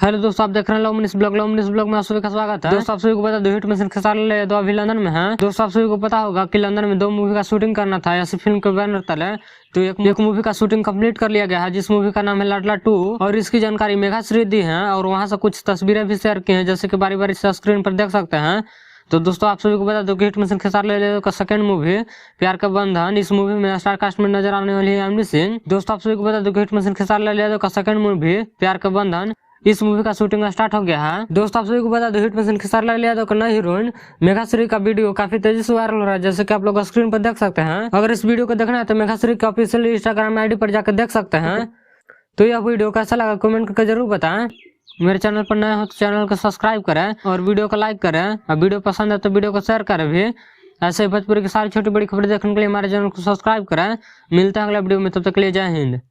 Hello दोस्तों, आप देख रहे हैं लोमनिस ब्लॉग में आप सभी का स्वागत है। दोस्तों, आप सभी को बता दो हिट मिशन खेसारी यादव अभी लंदन में है। दोस्तों, आप सभी को पता होगा कि लंदन में 2 मूवी का शूटिंग करना था ऐसी फिल्म के बैनर तले। तो एक मूवी का शूटिंग कंप्लीट कर लिया गया है, जिस मूवी का नाम है लाडला 2 और इसकी जानकारी मेघाश्री दी है और वहाँ से कुछ तस्वीरें भी शेयर की है, जैसे की बारी बारी से स्क्रीन पर देख सकते हैं। तो दोस्तों, आप सभी को बता दो कि हिट मिशन खेसारी यादव का सेकंड मूवी प्यार का बंधन, इस मूवी में स्टार कास्ट में नजर आने वाली है एमडी सिंह। दोस्तों, आप सभी को बता दो कि हिट मिशन खेसारी यादव का सेकंड मूवी प्यार का बंधन, इस मूवी का शूटिंग स्टार्ट हो गया है। दोस्तों, आप सभी को बता दो हिट मिशन खेसारी यादव का नई हीरोइन मेघाश्री का वीडियो काफी तेजी से वायरल हो रहा है, जैसे कि आप लोग स्क्रीन पर देख सकते हैं। अगर इस वीडियो को देखना है तो मेघाश्री के ऑफिशियल इंस्टाग्राम आईडी पर जाकर देख सकते हैं। तो यह वीडियो कैसा लगा कमेंट करके जरूर बताएं। मेरे चैनल पर नए हो तो चैनल को सब्सक्राइब करें और वीडियो को लाइक करें, और वीडियो पसंद है तो वीडियो को शेयर करें भी। ऐसे ही भोजपुरी की सारी छोटी बड़ी खबरें देखने के लिए हमारे चैनल को सब्सक्राइब करें। मिलते हैं अगला वीडियो में, तब तक के लिए जय हिंद।